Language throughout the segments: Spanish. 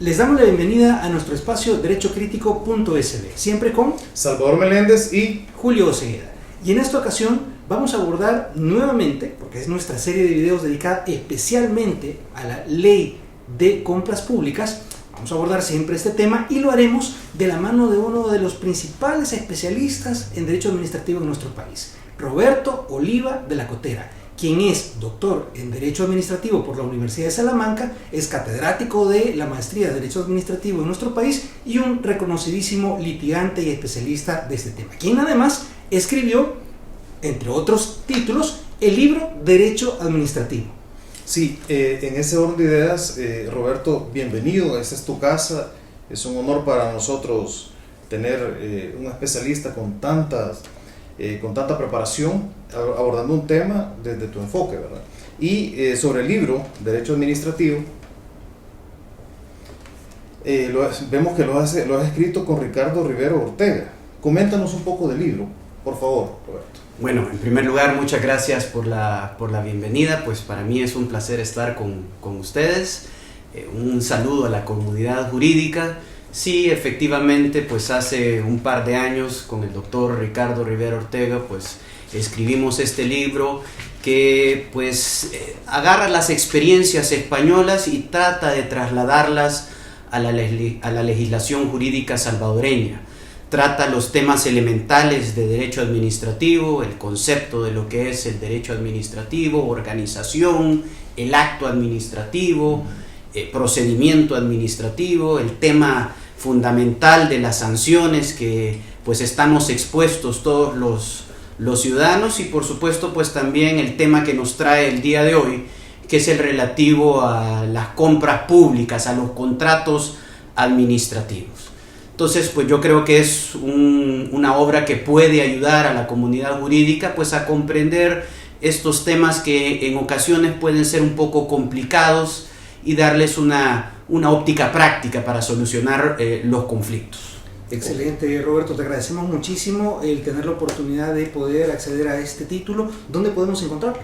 Les damos la bienvenida a nuestro espacio derechocrítico.sb, siempre con Salvador Meléndez y Julio Osegueda. Y en esta ocasión vamos a abordar nuevamente, porque es nuestra serie de videos dedicada especialmente a la ley de compras públicas, vamos a abordar siempre este tema y lo haremos de la mano de uno de los principales especialistas en derecho administrativo en nuestro país, Roberto Oliva de la Cotera, quien es doctor en Derecho Administrativo por la Universidad de Salamanca, es catedrático de la Maestría de Derecho Administrativo en nuestro país y un reconocidísimo litigante y especialista de este tema, quien además escribió, entre otros títulos, el libro Derecho Administrativo. Sí, en ese orden de ideas, Roberto, bienvenido, esta es tu casa, es un honor para nosotros tener un especialista con tanta preparación, abordando un tema desde tu enfoque, ¿verdad? Y sobre el libro Derecho Administrativo, vemos que lo has escrito con Ricardo Rivero Ortega. Coméntanos un poco del libro, por favor, Roberto. Bueno, en primer lugar, muchas gracias por la bienvenida, pues para mí es un placer estar con ustedes. Un saludo a la comunidad jurídica. Sí, efectivamente, pues hace un par de años con el doctor Ricardo Rivera Ortega, pues escribimos este libro que pues agarra las experiencias españolas y trata de trasladarlas a la legislación jurídica salvadoreña. Trata los temas elementales de derecho administrativo, el concepto de lo que es el derecho administrativo, organización, el acto administrativo, procedimiento administrativo, el tema fundamental de las sanciones que pues estamos expuestos todos los ciudadanos y por supuesto pues también el tema que nos trae el día de hoy, que es el relativo a las compras públicas, a los contratos administrativos. Entonces, pues yo creo que es una obra que puede ayudar a la comunidad jurídica pues a comprender estos temas que en ocasiones pueden ser un poco complicados y darles una óptica práctica para solucionar los conflictos. Excelente, Roberto, te agradecemos muchísimo el tener la oportunidad de poder acceder a este título. ¿Dónde podemos encontrarlo?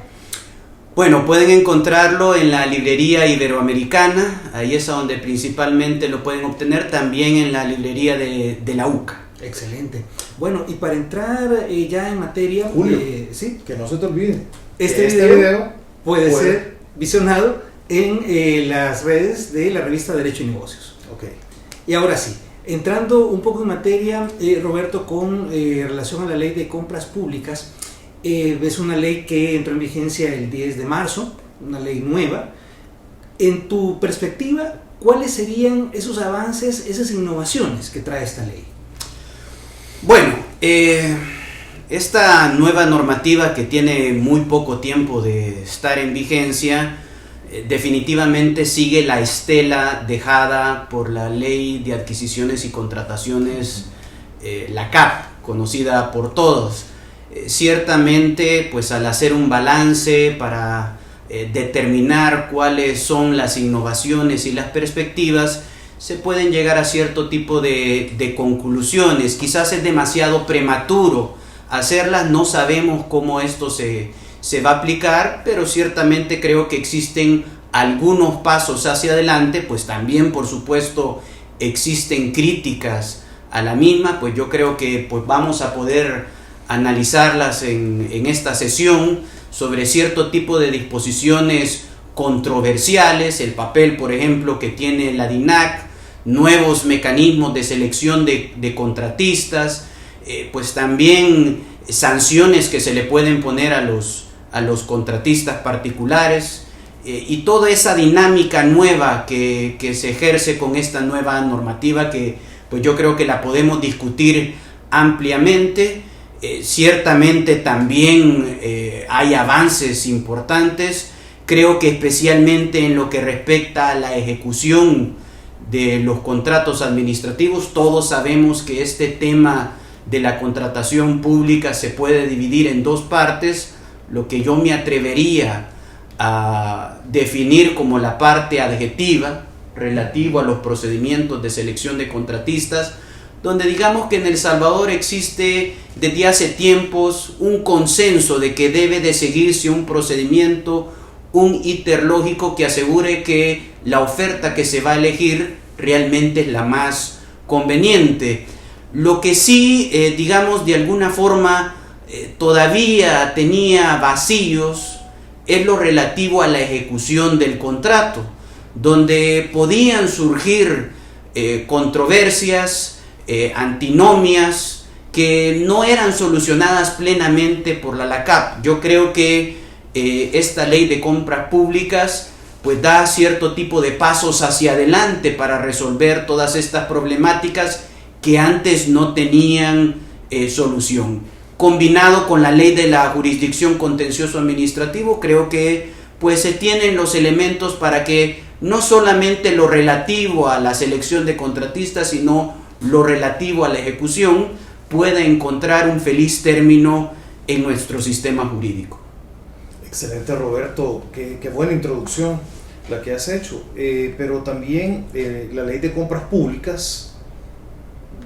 Bueno, pueden encontrarlo en la librería iberoamericana, ahí es a donde principalmente lo pueden obtener, también en la librería de la UCA. Excelente. Bueno, y para entrar ya en materia, Julio, ¿sí? Que no se te olvide, Este video puede ser visionado en las redes de la revista Derecho y Negocios. Ok. Y ahora sí, entrando un poco en materia, Roberto, con relación a la ley de compras públicas, es una ley que entró en vigencia el 10 de marzo, una ley nueva. En tu perspectiva, ¿cuáles serían esos avances, esas innovaciones que trae esta ley? Bueno, esta nueva normativa que tiene muy poco tiempo de estar en vigencia, definitivamente sigue la estela dejada por la Ley de Adquisiciones y Contrataciones, la CAP, conocida por todos. Ciertamente, pues al hacer un balance para determinar cuáles son las innovaciones y las perspectivas, se pueden llegar a cierto tipo de conclusiones. Quizás es demasiado prematuro hacerlas, no sabemos cómo esto se va a aplicar, pero ciertamente creo que existen algunos pasos hacia adelante, pues también por supuesto existen críticas a la misma, pues yo creo que pues vamos a poder analizarlas en esta sesión sobre cierto tipo de disposiciones controversiales, el papel por ejemplo que tiene la DINAC, nuevos mecanismos de selección de contratistas, pues también sanciones que se le pueden poner a los contratistas particulares y toda esa dinámica nueva que se ejerce con esta nueva normativa que pues yo creo que la podemos discutir ampliamente. Ciertamente también hay avances importantes, creo que especialmente en lo que respecta a la ejecución de los contratos administrativos. Todos sabemos que este tema de la contratación pública se puede dividir en dos partes, lo que yo me atrevería a definir como la parte adjetiva relativo a los procedimientos de selección de contratistas, donde digamos que en El Salvador existe desde hace tiempos un consenso de que debe de seguirse un procedimiento, un íter lógico que asegure que la oferta que se va a elegir realmente es la más conveniente. Lo que sí, digamos, de alguna forma todavía tenía vacíos es lo relativo a la ejecución del contrato, donde podían surgir controversias, antinomias que no eran solucionadas plenamente por la LACAP. Yo creo que esta ley de compras públicas pues da cierto tipo de pasos hacia adelante para resolver todas estas problemáticas que antes no tenían solución. Combinado con la ley de la jurisdicción contencioso administrativo, creo que pues se tienen los elementos para que no solamente lo relativo a la selección de contratistas, sino lo relativo a la ejecución pueda encontrar un feliz término en nuestro sistema jurídico. Excelente, Roberto, qué buena introducción la que has hecho, pero también la ley de compras públicas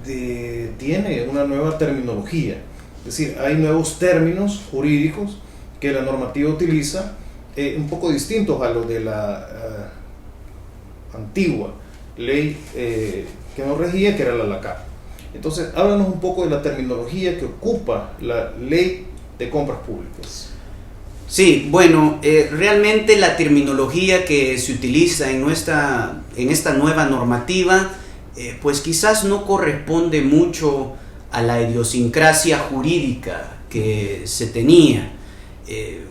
tiene una nueva terminología, es decir, hay nuevos términos jurídicos que la normativa utiliza, un poco distintos a los de la antigua ley que nos regía, que era la LACAP. Entonces, háblanos un poco de la terminología que ocupa la ley de compras públicas. Sí, bueno, realmente la terminología que se utiliza en esta nueva normativa, pues quizás no corresponde mucho a la idiosincrasia jurídica que se tenía.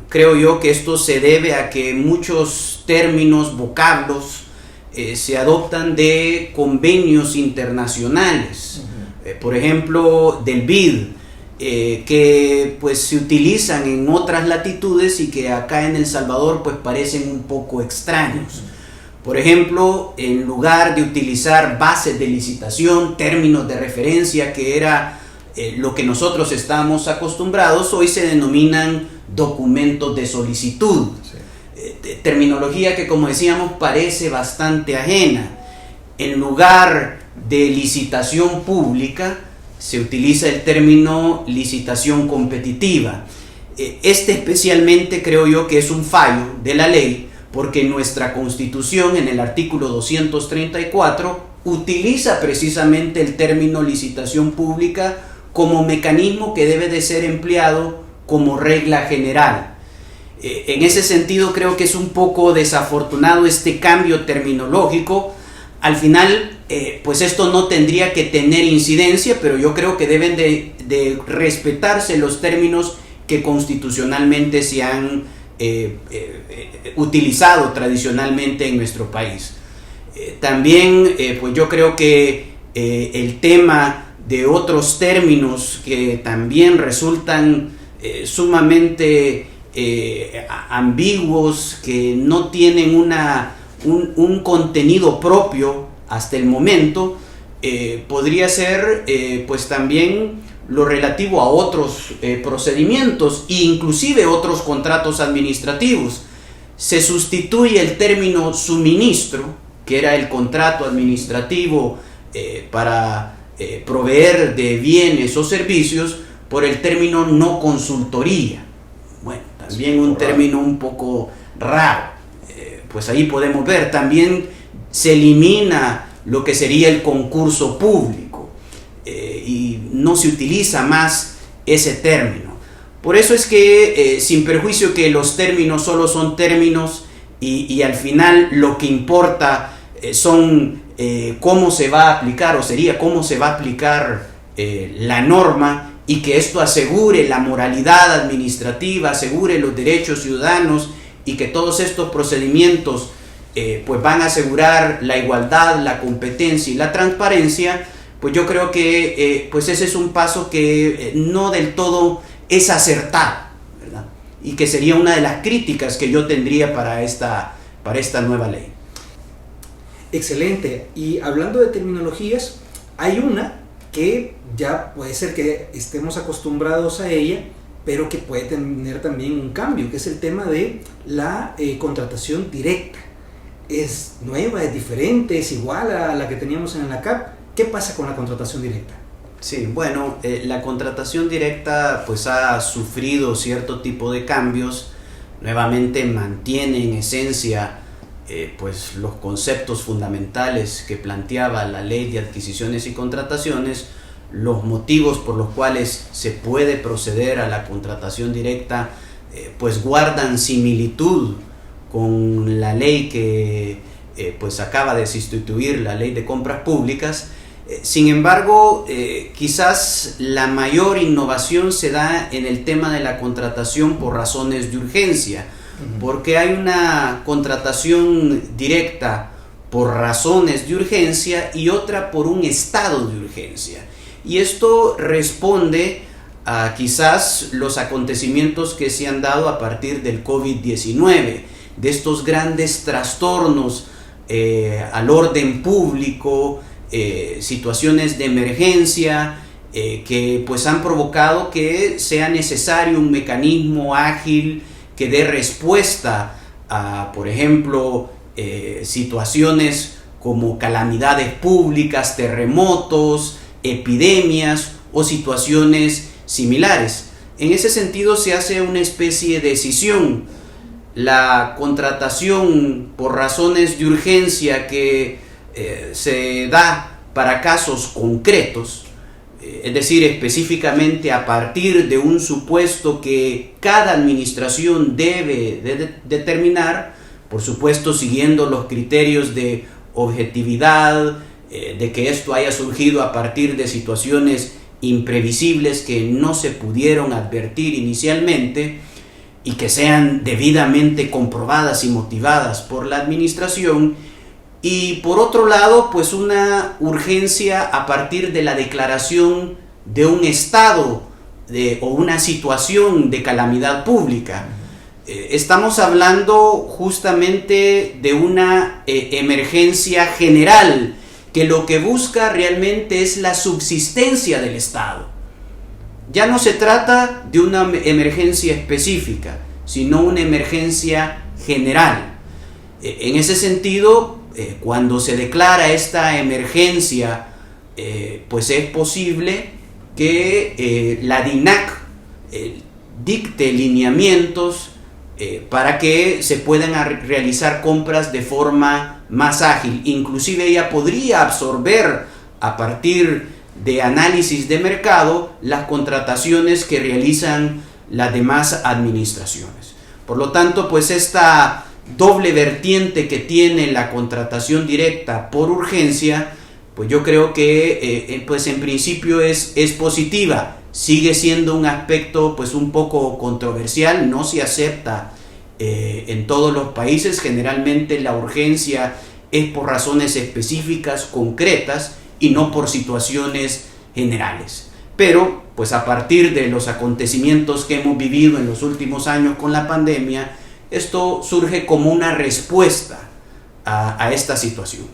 Creo yo que esto se debe a que muchos términos, vocablos, se adoptan de convenios internacionales, por ejemplo, del BID, que pues se utilizan en otras latitudes y que acá en El Salvador pues parecen un poco extraños. Por ejemplo, en lugar de utilizar bases de licitación, términos de referencia, que era lo que nosotros estamos acostumbrados, hoy se denominan documentos de solicitud. Terminología que, como decíamos, parece bastante ajena. En lugar de licitación pública, se utiliza el término licitación competitiva. Este especialmente creo yo que es un fallo de la ley, porque nuestra Constitución, en el artículo 234, utiliza precisamente el término licitación pública como mecanismo que debe de ser empleado como regla general. En ese sentido creo que es un poco desafortunado este cambio terminológico. Al final, pues esto no tendría que tener incidencia, pero yo creo que deben de respetarse los términos que constitucionalmente se han utilizado tradicionalmente en nuestro país. También, pues yo creo que el tema de otros términos que también resultan sumamente ambiguos, que no tienen un contenido propio hasta el momento, podría ser pues también lo relativo a otros procedimientos e inclusive otros contratos administrativos. Se sustituye el término suministro, que era el contrato administrativo para proveer de bienes o servicios, por el término no consultoría. Bueno, también un término un poco raro. Pues ahí podemos ver, también se elimina lo que sería el concurso público y no se utiliza más ese término. Por eso es que, sin perjuicio que los términos solo son términos y al final lo que importa son cómo se va a aplicar, o sería cómo se va a aplicar la norma, y que esto asegure la moralidad administrativa, asegure los derechos ciudadanos, y que todos estos procedimientos pues van a asegurar la igualdad, la competencia y la transparencia. Pues yo creo que pues ese es un paso que no del todo es acertado, ¿verdad? Y que sería una de las críticas que yo tendría para esta nueva ley. Excelente. Y hablando de terminologías, hay una que ya puede ser que estemos acostumbrados a ella, pero que puede tener también un cambio, que es el tema de la contratación directa. ¿Es nueva, es diferente, es igual a la que teníamos en la CAP? ¿Qué pasa con la contratación directa? Sí, bueno, la contratación directa pues ha sufrido cierto tipo de cambios. Nuevamente mantiene en esencia pues los conceptos fundamentales que planteaba la Ley de Adquisiciones y Contrataciones, los motivos por los cuales se puede proceder a la contratación directa, pues guardan similitud con la ley que pues acaba de sustituir la Ley de Compras Públicas. Sin embargo, quizás la mayor innovación se da en el tema de la contratación por razones de urgencia, porque hay una contratación directa por razones de urgencia y otra por un estado de urgencia. Y esto responde a quizás los acontecimientos que se han dado a partir del COVID-19, de estos grandes trastornos al orden público, situaciones de emergencia que pues han provocado que sea necesario un mecanismo ágil que dé respuesta a, por ejemplo, situaciones como calamidades públicas, terremotos, epidemias o situaciones similares. En ese sentido se hace una especie de decisión. La contratación por razones de urgencia que se da para casos concretos, es decir, específicamente a partir de un supuesto que cada administración debe de determinar, por supuesto siguiendo los criterios de objetividad, de que esto haya surgido a partir de situaciones imprevisibles que no se pudieron advertir inicialmente y que sean debidamente comprobadas y motivadas por la administración. Y por otro lado, pues una urgencia a partir de la declaración de un estado o una situación de calamidad pública. Estamos hablando justamente de una emergencia general que lo que busca realmente es la subsistencia del Estado. Ya no se trata de una emergencia específica, sino una emergencia general. En ese sentido, cuando se declara esta emergencia, pues es posible que la DINAC dicte lineamientos para que se puedan realizar compras de forma más ágil. Inclusive ella podría absorber a partir de análisis de mercado las contrataciones que realizan las demás administraciones. Por lo tanto, pues esta doble vertiente que tiene la contratación directa por urgencia, pues yo creo que pues en principio es positiva. Sigue siendo un aspecto pues un poco controversial, no se acepta en todos los países. Generalmente la urgencia es por razones específicas, concretas, y no por situaciones generales. Pero pues a partir de los acontecimientos que hemos vivido en los últimos años con la pandemia, esto surge como una respuesta a esta situación,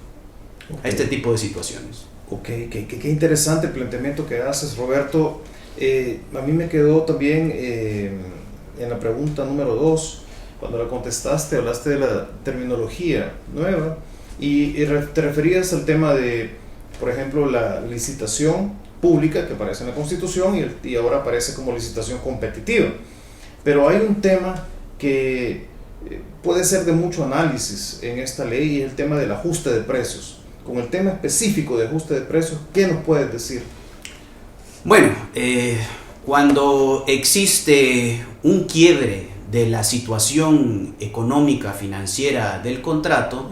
a este tipo de situaciones. Ok, qué interesante el planteamiento que haces, Roberto. A mí me quedó también en la pregunta número 2, cuando la contestaste, hablaste de la terminología nueva y te referías al tema de, por ejemplo, la licitación pública que aparece en la Constitución y ahora aparece como licitación competitiva. Pero hay un tema que puede ser de mucho análisis en esta ley y es el tema del ajuste de precios. Con el tema específico de ajuste de precios, ¿qué nos puedes decir? Bueno, cuando existe un quiebre de la situación económica financiera del contrato,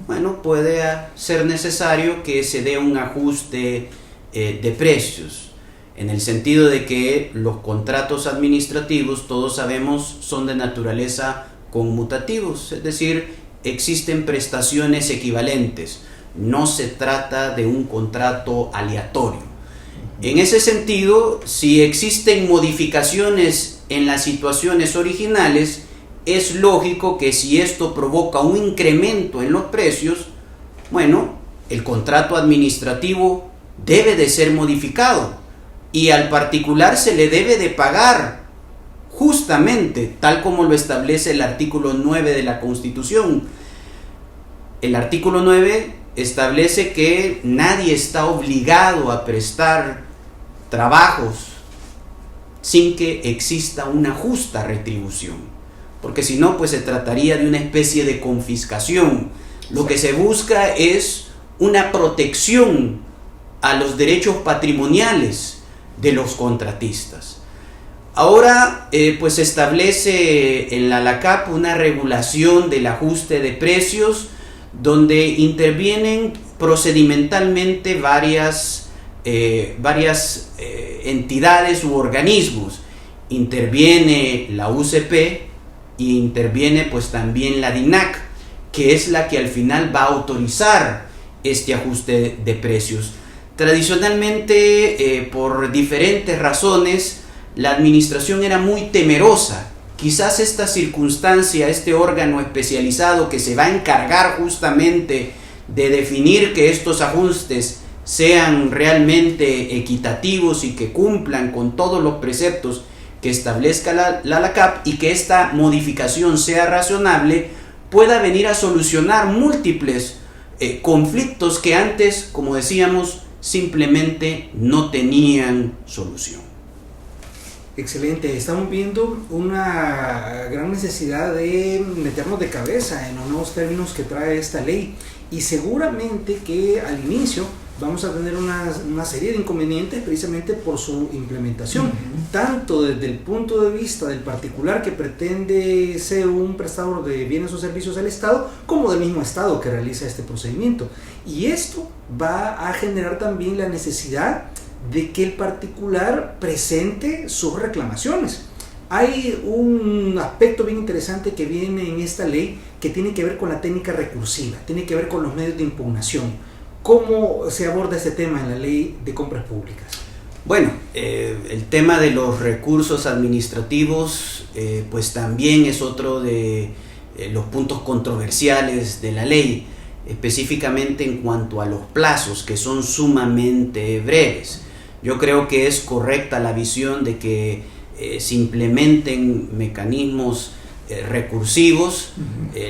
bueno, puede ser necesario que se dé un ajuste de precios, en el sentido de que los contratos administrativos, todos sabemos, son de naturaleza conmutativos, es decir, existen prestaciones equivalentes, no se trata de un contrato aleatorio. En ese sentido, si existen modificaciones en las situaciones originales, es lógico que si esto provoca un incremento en los precios, bueno, el contrato administrativo debe de ser modificado y al particular se le debe de pagar justamente tal como lo establece el artículo 9 de la Constitución. El artículo 9 establece que nadie está obligado a prestar trabajos sin que exista una justa retribución. porque si no, pues se trataría de una especie de confiscación. Lo que se busca es una protección a los derechos patrimoniales de los contratistas. Ahora, pues se establece en la LACAP una regulación del ajuste de precios donde intervienen procedimentalmente varias entidades u organismos. Interviene la UCP y interviene pues también la DINAC, que es la que al final va a autorizar este ajuste de precios. Tradicionalmente, por diferentes razones, la administración era muy temerosa. Quizás esta circunstancia, este órgano especializado que se va a encargar justamente de definir que estos ajustes sean realmente equitativos y que cumplan con todos los preceptos que establezca la LACAP, y que esta modificación sea razonable, pueda venir a solucionar múltiples conflictos que antes, como decíamos, simplemente no tenían solución. Excelente, estamos viendo una gran necesidad de meternos de cabeza en los nuevos términos que trae esta ley, y seguramente que al inicio vamos a tener una serie de inconvenientes precisamente por su implementación, tanto desde el punto de vista del particular que pretende ser un prestador de bienes o servicios al Estado, como del mismo Estado que realiza este procedimiento. Y esto va a generar también la necesidad de que el particular presente sus reclamaciones. Hay un aspecto bien interesante que viene en esta ley que tiene que ver con la técnica recursiva, tiene que ver con los medios de impugnación. ¿Cómo se aborda este tema en la ley de compras públicas? Bueno, el tema de los recursos administrativos pues también es otro de los puntos controversiales de la ley, específicamente en cuanto a los plazos, que son sumamente breves. Yo creo que es correcta la visión de que se implementen mecanismos recursivos.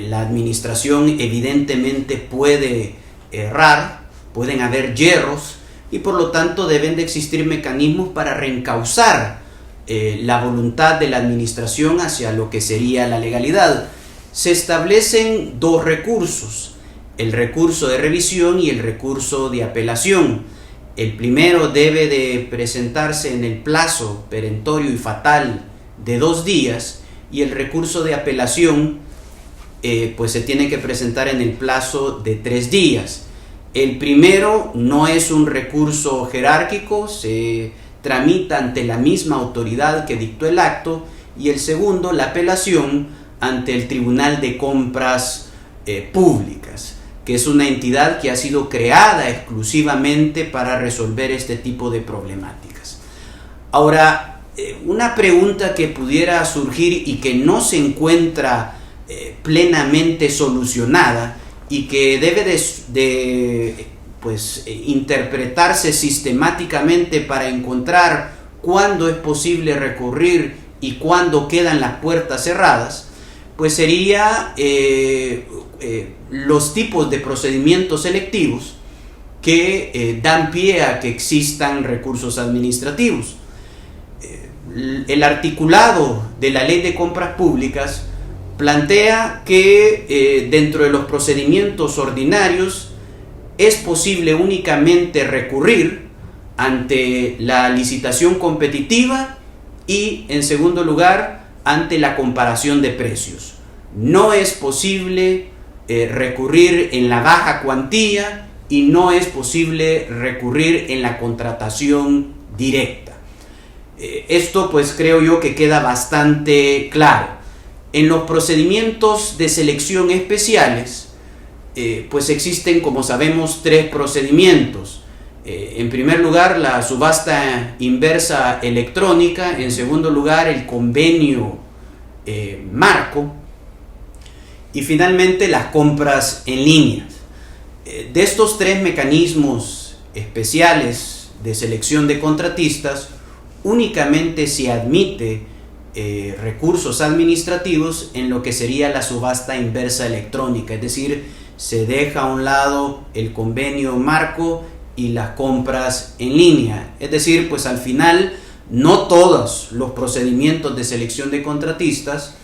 La administración evidentemente puede errar, pueden haber yerros, y por lo tanto deben de existir mecanismos para reencauzar la voluntad de la administración hacia lo que sería la legalidad. Se establecen dos recursos: el recurso de revisión y el recurso de apelación. El primero debe de presentarse en el plazo perentorio y fatal de 2 días, y el recurso de apelación pues se tiene que presentar en el plazo de 3 días. El primero no es un recurso jerárquico, se tramita ante la misma autoridad que dictó el acto, y el segundo, la apelación, ante el Tribunal de Compras Públicas, que es una entidad que ha sido creada exclusivamente para resolver este tipo de problemáticas. Ahora, una pregunta que pudiera surgir y que no se encuentra plenamente solucionada y que debe de interpretarse sistemáticamente para encontrar cuándo es posible recurrir y cuándo quedan las puertas cerradas, pues sería los tipos de procedimientos selectivos que dan pie a que existan recursos administrativos. El articulado de la Ley de Compras Públicas plantea que dentro de los procedimientos ordinarios es posible únicamente recurrir ante la licitación competitiva y, en segundo lugar, ante la comparación de precios. No es posible recurrir en la baja cuantía y no es posible recurrir en la contratación directa. Esto pues creo yo que queda bastante claro. En los procedimientos de selección especiales pues existen, como sabemos, 3 procedimientos. En primer lugar, la subasta inversa electrónica; en segundo lugar, el convenio marco; y finalmente las compras en línea. De estos 3 mecanismos especiales de selección de contratistas, únicamente se admite recursos administrativos en lo que sería la subasta inversa electrónica, es decir, se deja a un lado el convenio marco y las compras en línea. Es decir, pues al final no todos los procedimientos de selección de contratistas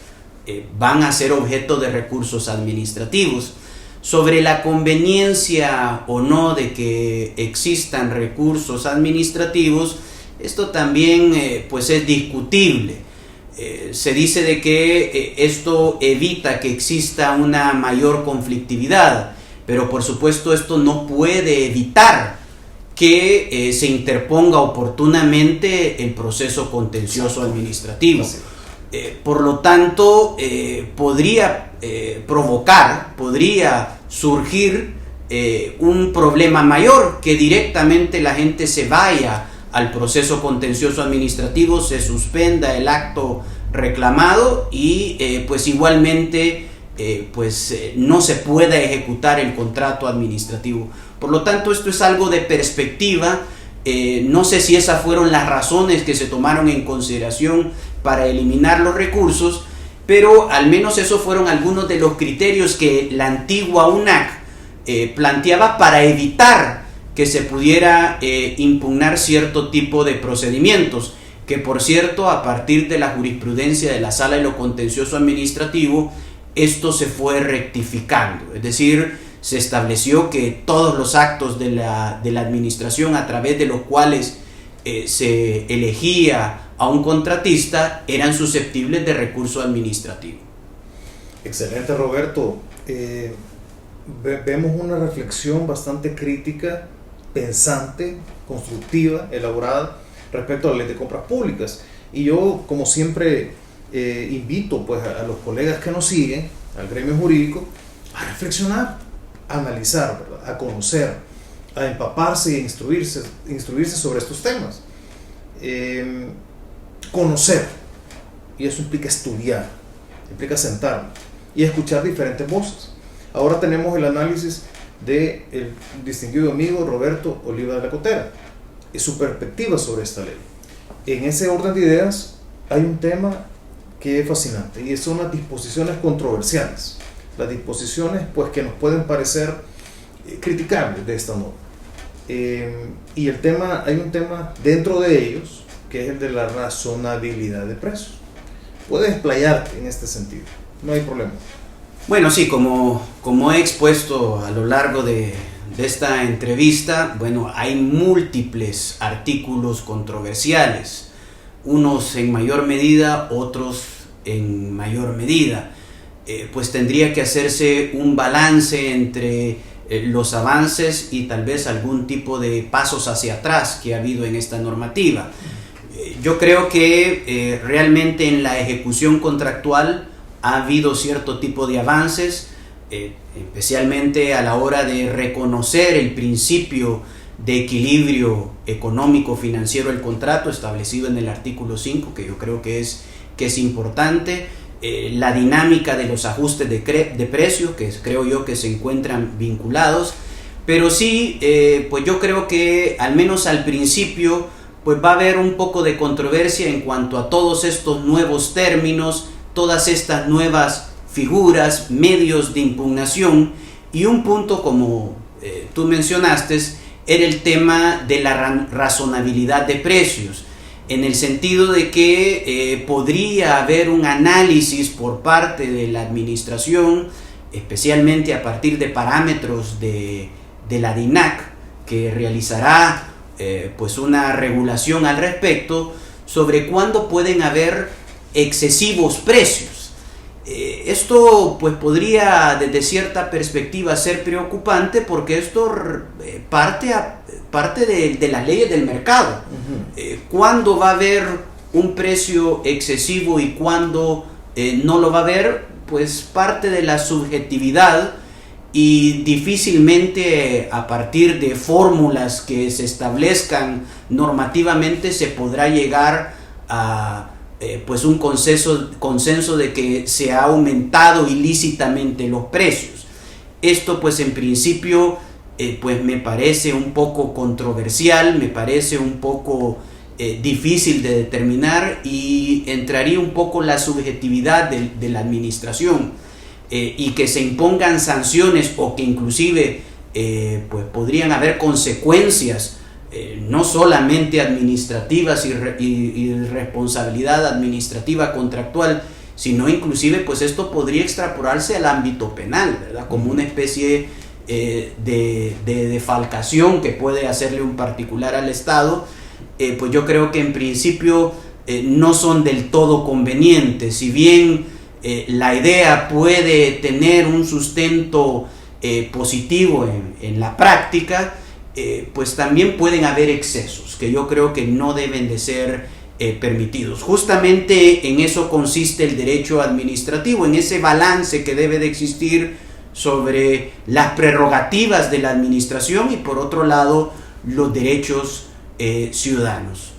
van a ser objeto de recursos administrativos. Sobre la conveniencia o no de que existan recursos administrativos, esto también pues es discutible. Se dice de que esto evita que exista una mayor conflictividad, pero por supuesto esto no puede evitar que se interponga oportunamente el proceso contencioso administrativo. Por lo tanto, podría surgir un problema mayor, que directamente la gente se vaya al proceso contencioso administrativo, se suspenda el acto reclamado y pues igualmente no se pueda ejecutar el contrato administrativo. Por lo tanto, esto es algo de perspectiva. No sé si esas fueron las razones que se tomaron en consideración para eliminar los recursos, pero al menos esos fueron algunos de los criterios que la antigua UNAC planteaba para evitar que se pudiera impugnar cierto tipo de procedimientos, que por cierto, a partir de la jurisprudencia de la Sala de lo Contencioso Administrativo, esto se fue rectificando. Es decir, se estableció que todos los actos de la administración a través de los cuales se elegía a un contratista eran susceptibles de recurso administrativo. Excelente, Roberto. Vemos una reflexión bastante crítica, pensante, constructiva, elaborada respecto a la ley de compras públicas. Y yo, como siempre, invito pues, a los colegas que nos siguen, al gremio jurídico, a reflexionar, a analizar, ¿verdad?, a conocer, a empaparse y a instruirse sobre estos temas. Conocer, y eso implica estudiar, implica sentarnos y escuchar diferentes voces. Ahora tenemos el análisis del distinguido amigo Roberto Oliva de la Cotera y su perspectiva sobre esta ley. En ese orden de ideas hay un tema que es fascinante y son las disposiciones controversiales, las disposiciones pues, que nos pueden parecer criticables de esta norma. Y hay un tema dentro de ellos que es el de la razonabilidad de precios. Puedes explayarte en este sentido, no hay problema. Bueno, sí, como he expuesto a lo largo de esta entrevista, bueno, hay múltiples artículos controversiales, unos en mayor medida, otros en mayor medida. Pues tendría que hacerse un balance entre los avances y tal vez algún tipo de pasos hacia atrás que ha habido en esta normativa. Yo creo que realmente en la ejecución contractual ha habido cierto tipo de avances, especialmente a la hora de reconocer el principio de equilibrio económico-financiero del contrato establecido en el artículo 5, que yo creo que es importante. La dinámica de los ajustes de precios, que creo yo que se encuentran vinculados, pero sí, pues yo creo que al menos al principio pues va a haber un poco de controversia en cuanto a todos estos nuevos términos, todas estas nuevas figuras, medios de impugnación, y un punto como tú mencionaste era el tema de la razonabilidad de precios, en el sentido de que podría haber un análisis por parte de la administración, especialmente a partir de parámetros de la DINAC, que realizará pues una regulación al respecto sobre cuándo pueden haber excesivos precios. Esto pues podría desde cierta perspectiva ser preocupante, porque esto parte de las leyes del mercado. ¿Cuándo va a haber un precio excesivo y cuándo no lo va a haber? Pues parte de la subjetividad, y difícilmente a partir de fórmulas que se establezcan normativamente se podrá llegar a pues un consenso de que se ha aumentado ilícitamente los precios. Esto pues en principio pues me parece un poco controversial, me parece un poco difícil de determinar, y entraría un poco la subjetividad de la administración, y que se impongan sanciones o que inclusive pues podrían haber consecuencias no solamente administrativas y responsabilidad administrativa contractual, sino inclusive pues esto podría extrapolarse al ámbito penal, ¿verdad? Como una especie de defalcación que puede hacerle un particular al Estado. Pues yo creo que en principio no son del todo convenientes. Si bien la idea puede tener un sustento positivo en la práctica, pues también pueden haber excesos que yo creo que no deben de ser permitidos. Justamente en eso consiste el derecho administrativo, en ese balance que debe de existir sobre las prerrogativas de la administración y por otro lado los derechos ciudadanos.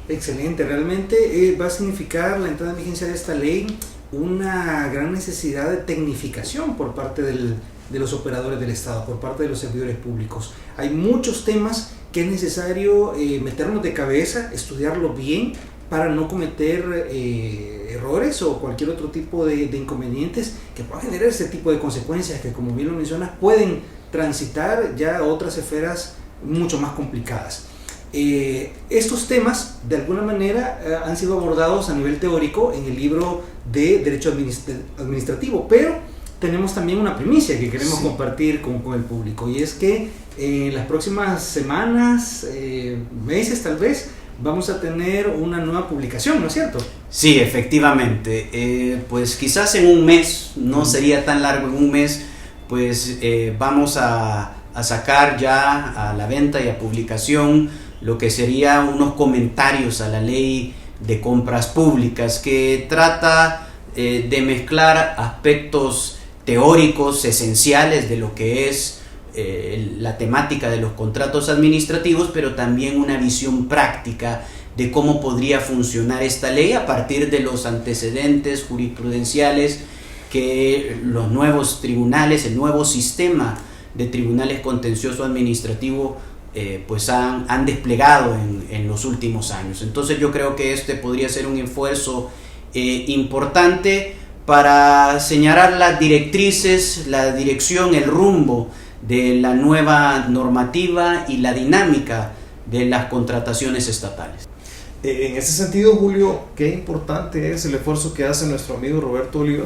Excelente, realmente va a significar la entrada en vigencia de esta ley una gran necesidad de tecnificación por parte de los operadores del Estado, por parte de los servidores públicos. Hay muchos temas que es necesario meternos de cabeza, estudiarlo bien para no cometer errores o cualquier otro tipo de inconvenientes que puedan generar este tipo de consecuencias que, como bien lo mencionas, pueden transitar ya a otras esferas mucho más complicadas. Estos temas de alguna manera han sido abordados a nivel teórico en el libro de Derecho Administrativo, pero tenemos también una primicia que queremos compartir con el público, y es que en las próximas semanas, meses tal vez, vamos a tener una nueva publicación, ¿no es cierto? Sí, efectivamente. Pues quizás en un mes, no sería tan largo, en un mes, pues vamos a sacar ya a la venta y a publicación lo que sería unos comentarios a la ley de compras públicas, que trata de mezclar aspectos teóricos esenciales de lo que es la temática de los contratos administrativos, pero también una visión práctica de cómo podría funcionar esta ley a partir de los antecedentes jurisprudenciales que los nuevos tribunales, el nuevo sistema de tribunales contencioso administrativo pues han desplegado en los últimos años. Entonces yo creo que este podría ser un esfuerzo importante para señalar las directrices, la dirección, el rumbo de la nueva normativa y la dinámica de las contrataciones estatales. En ese sentido, Julio, qué importante es el esfuerzo que hace nuestro amigo Roberto Oliva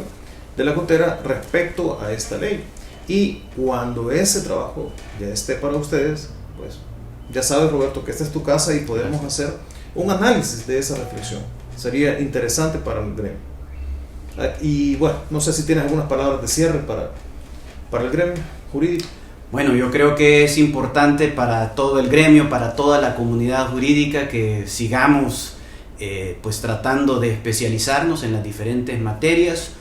de la Gotera respecto a esta ley. Y cuando ese trabajo ya esté para ustedes, pues ya sabes, Roberto, que esta es tu casa y podemos hacer un análisis de esa reflexión. Sería interesante para el gremio. Y bueno, no sé si tienes algunas palabras de cierre para el gremio jurídico. Bueno, yo creo que es importante para todo el gremio, para toda la comunidad jurídica, que sigamos pues tratando de especializarnos en las diferentes materias.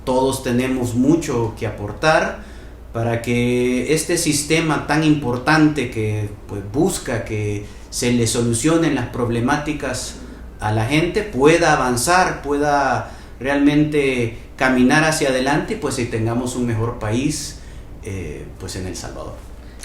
Todos tenemos mucho que aportar para que este sistema tan importante que pues busca que se le solucionen las problemáticas a la gente pueda avanzar, pueda realmente caminar hacia adelante, pues y tengamos un mejor país pues en El Salvador.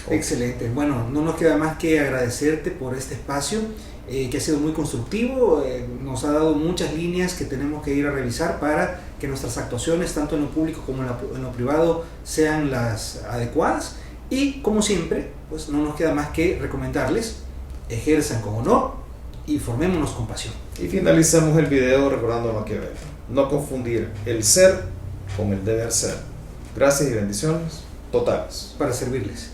Excelente. Bueno, no nos queda más que agradecerte por este espacio que ha sido muy constructivo, nos ha dado muchas líneas que tenemos que ir a revisar para que nuestras actuaciones, tanto en lo público como en lo privado, sean las adecuadas, y como siempre, pues no nos queda más que recomendarles: ejerzan con honor y formémonos con pasión. Y finalizamos el video recordando a Maquiavelo: no confundir el ser con el deber ser. Gracias y bendiciones totales. Para servirles.